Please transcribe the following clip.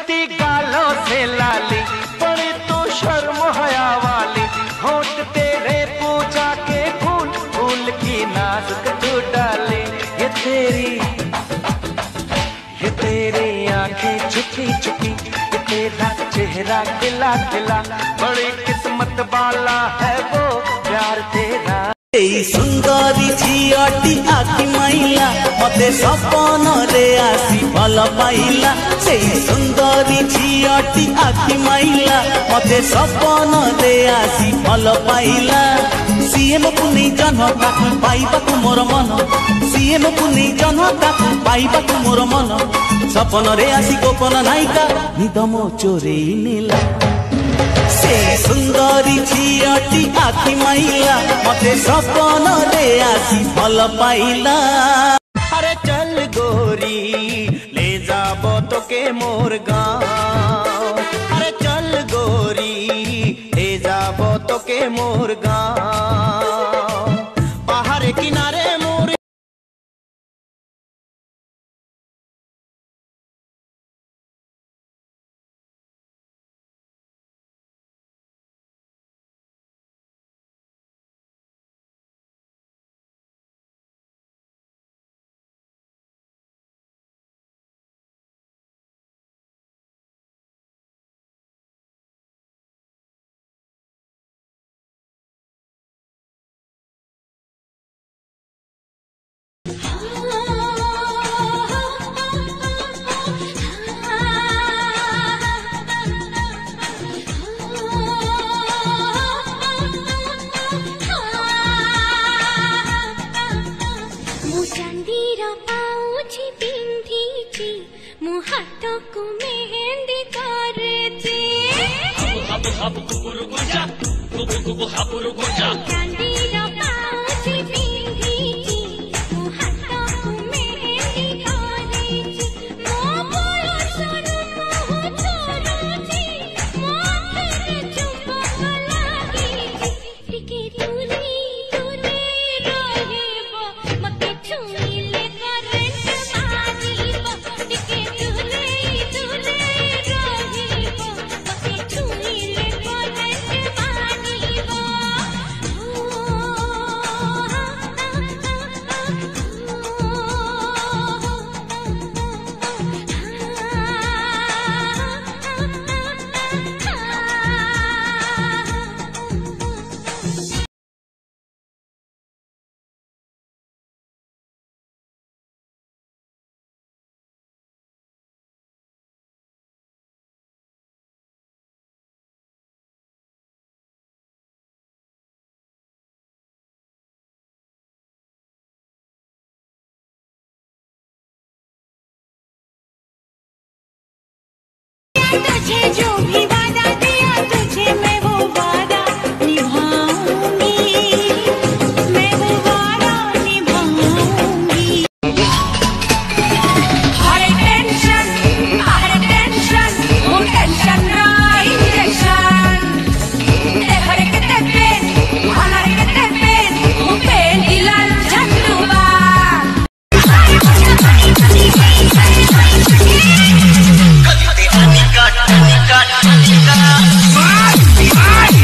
लगती गालों से लाली, बड़ी तू शर्म हया वाली। होंठ तेरे पूजा के फूल, फूल की नाजुक तू डाले। ये तेरी आंखें छुपी छुपी, ये तेरा चेहरा खिला खिला। बड़ी किस्मत वाला है वो प्यार तेरा। सुंदरी झीटी आखि माइला, मते सपन रे आसी भल पाइला। से सुंदरी झीटी आखि माइला, मते सपन रे आसी भल पाइला। सीएम पुनी जनता पाइबा तू मोर मन, सीएम पुनी जनता पाइबा तू मोर मन। सपन रे आसी गोपन नायिका निदम चोरे नेला। से सुंदरी झीटी आखि माइला, मते सपन रे आसी भल पाइला। अरे चल गोरी ले जाबो तो के मोर गाँव। अरे चल गोरी ले जाबो तो के मोर गाँव। पहाड़ किनारे मोर हाथों मेहंदी करती हब हब कुबुरु गुजा कुबु कुबु हबुरु गुजा चांदीरा पाउची पिंधीची मो हाथों मेहंदी करती मो बोलो सुनु मो छोरोची मो तेरे चुंबक लागीची टिके दूरी दूरी रहिबो मते छुईले करंट मारीबो टिके तुझे जो भी वादा दिया तुझे मैं वो वादा निभाऊंगी, मैं वो वादा निभाऊंगी। हर टेंशन वो टेंशन ना इंजेक्शन ते हर के पेन हर के पेन वो pen दिलाल झंडुबा। cut, cut, cut, cut, cut.